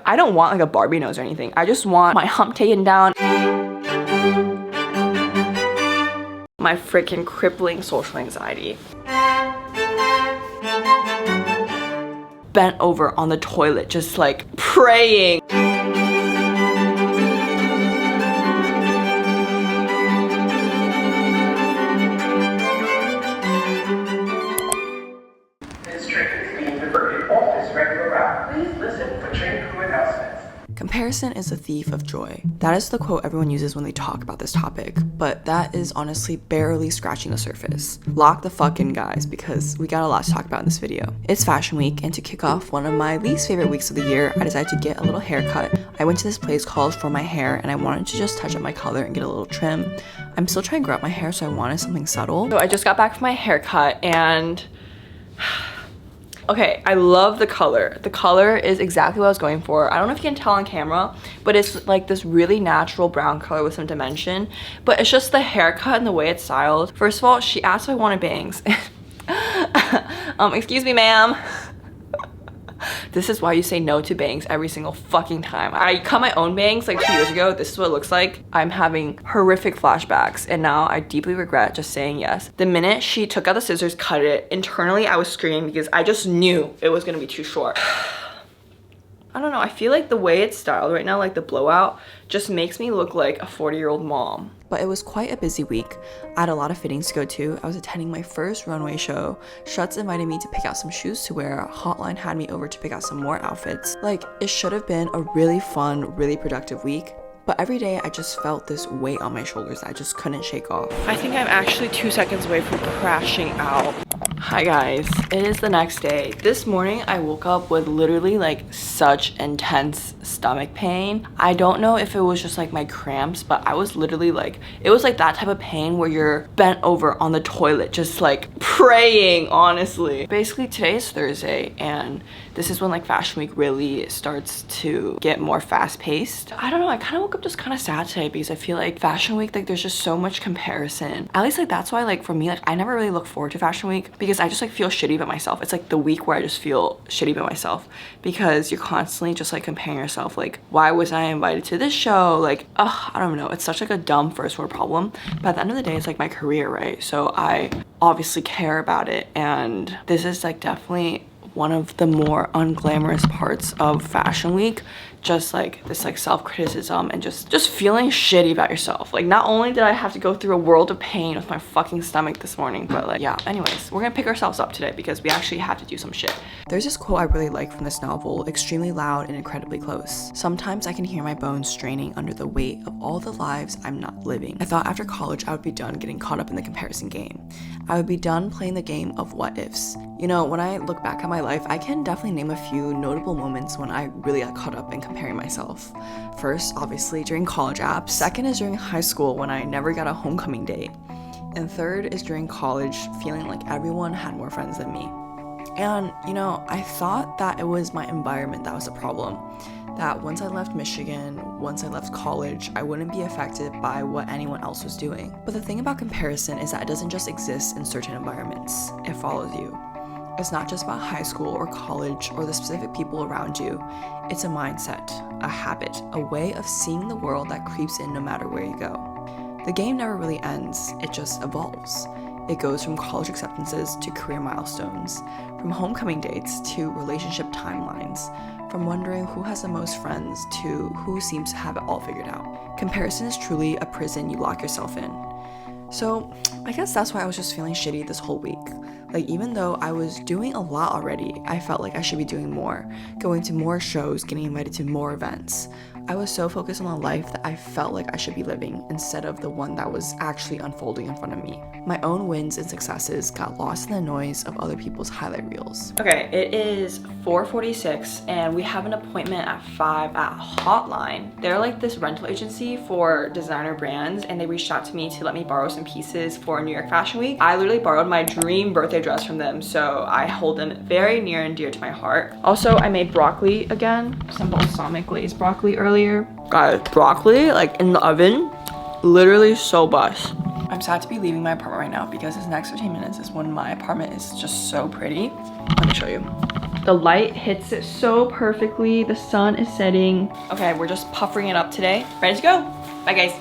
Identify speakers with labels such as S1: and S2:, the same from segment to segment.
S1: I don't want like a Barbie nose or anything. I just want my hump taken down. My freaking crippling social anxiety. Bent over on the toilet, just like praying.
S2: This train is being diverted off this regular route. Please listen for train crew announcements.
S1: Comparison is a thief of joy. That is the quote everyone uses when they talk about this topic, but that is honestly barely scratching the surface. Lock the fuck in, guys, because we got a lot to talk about in this video. It's fashion week, and to kick off one of my least favorite weeks of the year, I decided to get a little haircut. I went to this place called For My Hair, and I wanted to just touch up my color and get a little trim. I'm still trying to grow out my hair, so I wanted something subtle. So I just got back from my haircut, and okay, I love the color. The color is exactly what I was going for. I don't know if you can tell on camera, but it's like this really natural brown color with some dimension. But it's just the haircut and the way it's styled. First of all, she asked if I wanted bangs. Excuse me, ma'am. This is why you say no to bangs every single fucking time. I cut my own bangs like 2 years ago. This is what it looks like. I'm having horrific flashbacks, and now I deeply regret just saying yes. The minute she took out the scissors, cut it, internally I was screaming because I just knew it was gonna be too short. I don't know, I feel like the way it's styled right now, like the blowout, just makes me look like a 40-year-old mom. But it was quite a busy week. I had a lot of fittings to go to. I was attending my first runway show. Schutz invited me to pick out some shoes to wear. Hotline had me over to pick out some more outfits. Like, it should have been a really fun, really productive week. But every day I just felt this weight on my shoulders that I just couldn't shake off. I think I'm actually 2 seconds away from crashing out. Hi guys, it is the next day. This morning I woke up with literally like such intense stomach pain. I don't know if it was just like my cramps, but I was literally like, it was like that type of pain where you're bent over on the toilet, just like praying, honestly. Basically today is Thursday, and this is when like fashion week really starts to get more fast paced. I don't know, I kind of woke up just kind of sad today because I feel like fashion week, like there's just so much comparison. At least like that's why like for me, like I never really look forward to fashion week because I just like feel shitty about myself. It's like the week where I just feel shitty about myself because you're constantly just like comparing yourself. Like, why was I invited to this show? Like, ugh, I don't know. It's such like a dumb first world problem. But at the end of the day, it's like my career, right? So I obviously care about it. And this is like definitely one of the more unglamorous parts of fashion week. Just like this like self-criticism and just feeling shitty about yourself. Like, not only did I have to go through a world of pain with my fucking stomach this morning, but like, yeah, anyways, we're gonna pick ourselves up today because we actually have to do some shit. There's this quote I really like from this novel: extremely loud and incredibly close. Sometimes I can hear my bones straining under the weight of all the lives I'm not living. I thought after college I would be done getting caught up in the comparison game. I would be done playing the game of what ifs. You know, when I look back at my life, I can definitely name a few notable moments when I really got caught up in comparing myself. First, obviously, during college apps. Second is during high school when I never got a homecoming date. And third is during college, feeling like everyone had more friends than me. And, you know, I thought that it was my environment that was the problem. That once I left Michigan, once I left college, I wouldn't be affected by what anyone else was doing. But the thing about comparison is that it doesn't just exist in certain environments. It follows you. It's not just about high school or college or the specific people around you. It's a mindset, a habit, a way of seeing the world that creeps in no matter where you go. The game never really ends, it just evolves. It goes from college acceptances to career milestones, from homecoming dates to relationship timelines, from wondering who has the most friends to who seems to have it all figured out. Comparison is truly a prison you lock yourself in. So I guess that's why I was just feeling shitty this whole week. Like, even though I was doing a lot already, I felt like I should be doing more, going to more shows, getting invited to more events. I was so focused on the life that I felt like I should be living instead of the one that was actually unfolding in front of me. My own wins and successes got lost in the noise of other people's highlight reels. Okay, it is 4:46 and we have an appointment at 5 at Hotline. They're like this rental agency for designer brands, and they reached out to me to let me borrow some pieces for New York Fashion Week. I literally borrowed my dream birthday dress from them, so I hold them very near and dear to my heart. Also, I made broccoli again, some balsamic glazed broccoli earlier. Guys, broccoli like in the oven, literally so bust. I'm sad to be leaving my apartment right now because this next 15 minutes is when my apartment is just so pretty. Let me show you. The light hits it so perfectly. The sun is setting. Okay, we're just puffering it up today. Ready to go. Bye guys.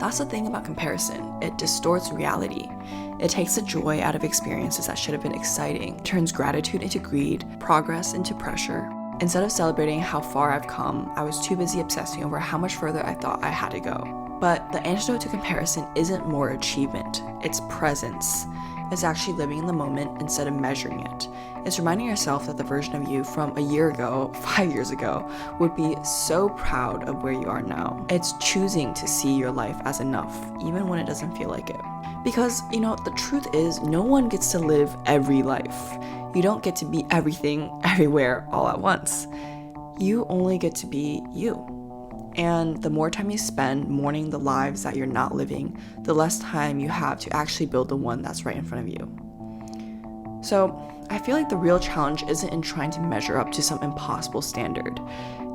S1: That's the thing about comparison. It distorts reality. It takes the joy out of experiences that should have been exciting, turns gratitude into greed, progress into pressure. Instead of celebrating how far I've come, I was too busy obsessing over how much further I thought I had to go. But the antidote to comparison isn't more achievement, it's presence. It's actually living in the moment instead of measuring it. It's reminding yourself that the version of you from a year ago, 5 years ago, would be so proud of where you are now. It's choosing to see your life as enough, even when it doesn't feel like it. Because, you know, the truth is, no one gets to live every life. You don't get to be everything, everywhere, all at once. You only get to be you. And the more time you spend mourning the lives that you're not living, the less time you have to actually build the one that's right in front of you. So, I feel like the real challenge isn't in trying to measure up to some impossible standard.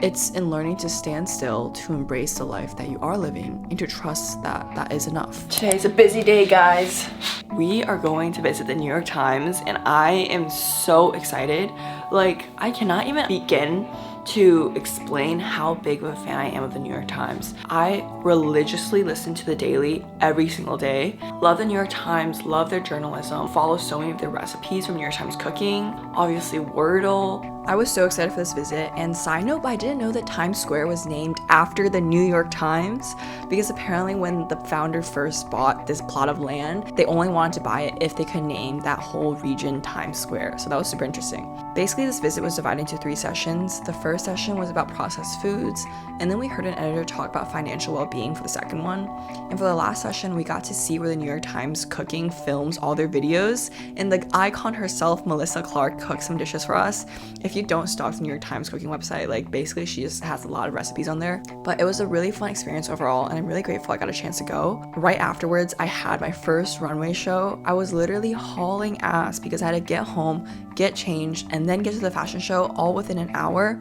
S1: It's in learning to stand still, to embrace the life that you are living, and to trust that that is enough. Today's a busy day, guys. We are going to visit the New York Times, and I am so excited. Like, I cannot even begin to explain how big of a fan I am of the New York Times. I religiously listen to the Daily every single day. Love the New York Times, love their journalism, follow so many of their recipes from New York Times Cooking, obviously Wordle. I was so excited for this visit, and side note, but I didn't know that Times Square was named after the New York Times, because apparently when the founder first bought this plot of land, they only wanted to buy it if they could name that whole region Times Square. So that was super interesting. Basically, this visit was divided into 3 sessions. The first session was about processed foods, and then we heard an editor talk about financial well-being for the second one. And for the last session, we got to see where the New York Times Cooking films all their videos, and the icon herself, Melissa Clark, cooked some dishes for us. If you don't stalk the New York Times Cooking website, like basically she just has a lot of recipes on there. But it was a really fun experience overall, and I'm really grateful I got a chance to go. Right afterwards, I had my first runway show. I was literally hauling ass because I had to get home, get changed, and then get to the fashion show all within an hour.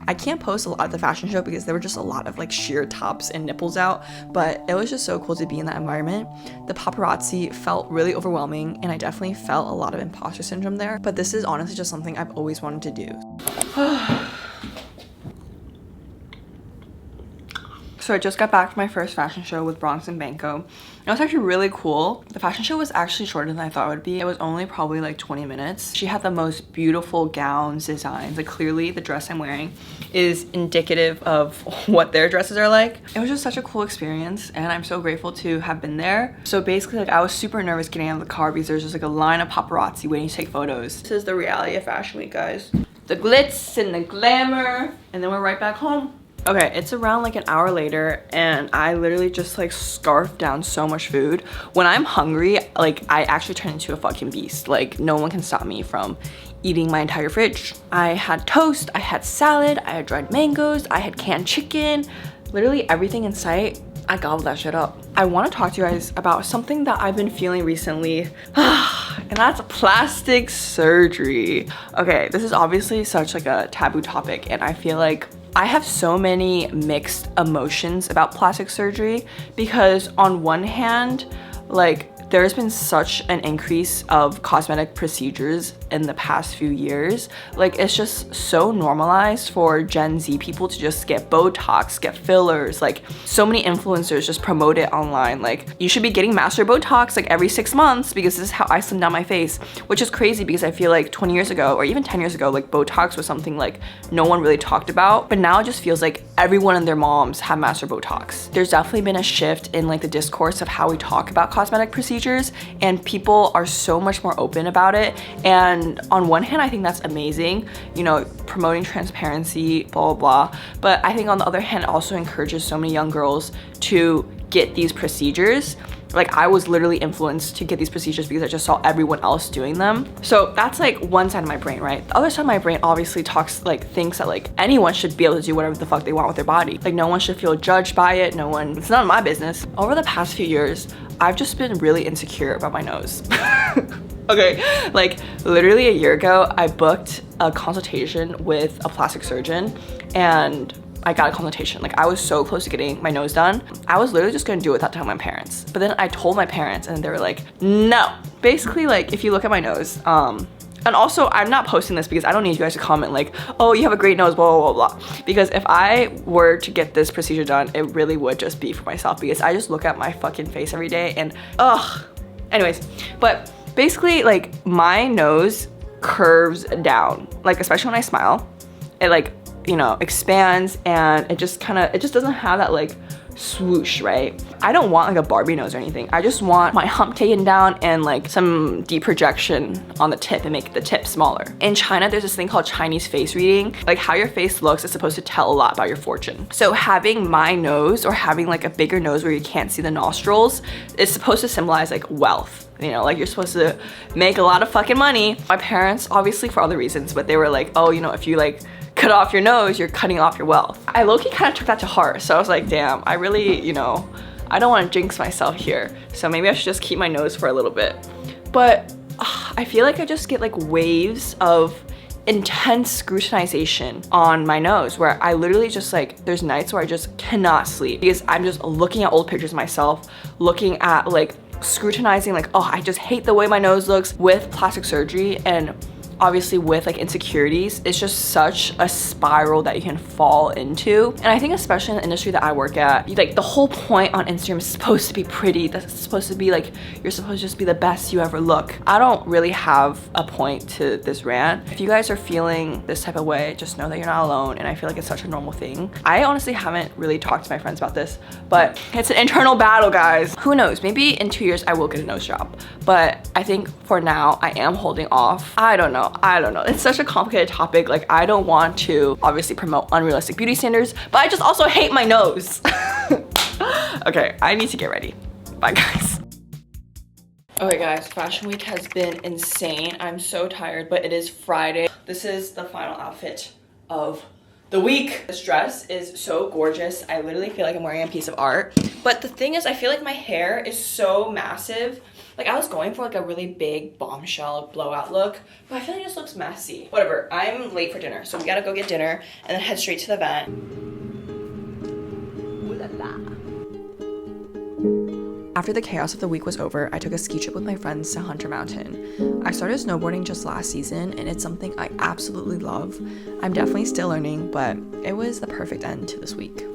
S1: I can't post a lot of the fashion show because there were just a lot of like sheer tops and nipples out, but it was just so cool to be in that environment. The paparazzi felt really overwhelming, and I definitely felt a lot of imposter syndrome there, but this is honestly just something I've always wanted to do. So I just got back from my first fashion show with Bronx and Banco. It was actually really cool. The fashion show was actually shorter than I thought it would be. It was only probably like 20 minutes. She had the most beautiful gowns, designs. Like clearly the dress I'm wearing is indicative of what their dresses are like. It was just such a cool experience, and I'm so grateful to have been there. So basically, like, I was super nervous getting out of the car because there's just like a line of paparazzi waiting to take photos. This is the reality of Fashion Week, guys. The glitz and the glamour, and then we're right back home. Okay, it's around like an hour later, and I literally just like scarfed down so much food. When I'm hungry, like, I actually turn into a fucking beast. Like, no one can stop me from eating my entire fridge. I had toast, I had salad, I had dried mangoes, I had canned chicken, literally everything in sight. I gobbled that shit up. I want to talk to you guys about something that I've been feeling recently, and that's plastic surgery. Okay, this is obviously such like a taboo topic, and I feel like I have so many mixed emotions about plastic surgery, because on one hand, like, there's been such an increase of cosmetic procedures in the past few years. Like, it's just so normalized for Gen Z people to just get Botox, get fillers. Like, so many influencers just promote it online. Like, you should be getting master Botox like every 6 months because this is how I slim down my face, which is crazy because I feel like 20 years ago or even 10 years ago, like, Botox was something like no one really talked about. But now it just feels like everyone and their moms have master Botox. There's definitely been a shift in like the discourse of how we talk about cosmetic procedures, and people are so much more open about it. And on one hand, I think that's amazing, you know, promoting transparency, blah, blah, blah. But I think on the other hand, it also encourages so many young girls to get these procedures. Like, I was literally influenced to get these procedures because I just saw everyone else doing them. So that's like one side of my brain, right? The other side of my brain obviously thinks that like anyone should be able to do whatever the fuck they want with their body. Like, no one should feel judged by it. It's none of my business. Over the past few years, I've just been really insecure about my nose. Okay, like literally a year ago, I booked a consultation with a plastic surgeon, and I got a consultation. Like, I was so close to getting my nose done. I was literally just gonna do it without telling my parents. But then I told my parents, and they were like, no. Basically, like, if you look at my nose, And also, I'm not posting this because I don't need you guys to comment like, oh, you have a great nose, blah, blah, blah, blah. Because if I were to get this procedure done, it really would just be for myself because I just look at my fucking face every day and ugh. Anyways, but basically like my nose curves down, like especially when I smile, it like, you know, expands and it just doesn't have that like swoosh, right? I don't want like a Barbie nose or anything. I just want my hump taken down and like some deep projection on the tip and make the tip smaller. In China, there's this thing called Chinese face reading. Like how your face looks is supposed to tell a lot about your fortune. So having my nose or having like a bigger nose where you can't see the nostrils is supposed to symbolize like wealth. You know, like you're supposed to make a lot of fucking money. My parents, obviously for other reasons, but they were like, oh, you know, if you like cut off your nose, you're cutting off your wealth. I low-key kind of took that to heart. So I was like, damn, I really, you know, I don't want to jinx myself here. So maybe I should just keep my nose for a little bit. But I feel like I just get like waves of intense scrutinization on my nose where I literally just like, there's nights where I just cannot sleep because I'm just looking at old pictures of myself, looking at like scrutinizing like, oh, I just hate the way my nose looks with plastic surgery and obviously with like insecurities. It's just such a spiral that you can fall into. And I think especially in the industry that I work at, like the whole point on Instagram is supposed to be pretty. That's supposed to be like, you're supposed to just be the best you ever look. I don't really have a point to this rant. If you guys are feeling this type of way, just know that you're not alone. And I feel like it's such a normal thing. I honestly haven't really talked to my friends about this, but it's an internal battle, guys. Who knows? Maybe in 2 years I will get a nose job. But I think for now I am holding off. I don't know. It's such a complicated topic. Like I don't want to obviously promote unrealistic beauty standards, but I just also hate my nose. Okay, I need to get ready. Bye guys. Okay guys, fashion week has been insane. I'm so tired, but it is Friday. This is the final outfit of the week. This dress is so gorgeous. I literally feel like I'm wearing a piece of art. But the thing is, I feel like my hair is so massive. Like I was going for like a really big bombshell blowout look, but I feel like it just looks messy. Whatever, I'm late for dinner, so we gotta go get dinner and then head straight to the event. Ooh la la. After the chaos of the week was over, I took a ski trip with my friends to Hunter Mountain. I started snowboarding just last season and it's something I absolutely love. I'm definitely still learning, but it was the perfect end to this week.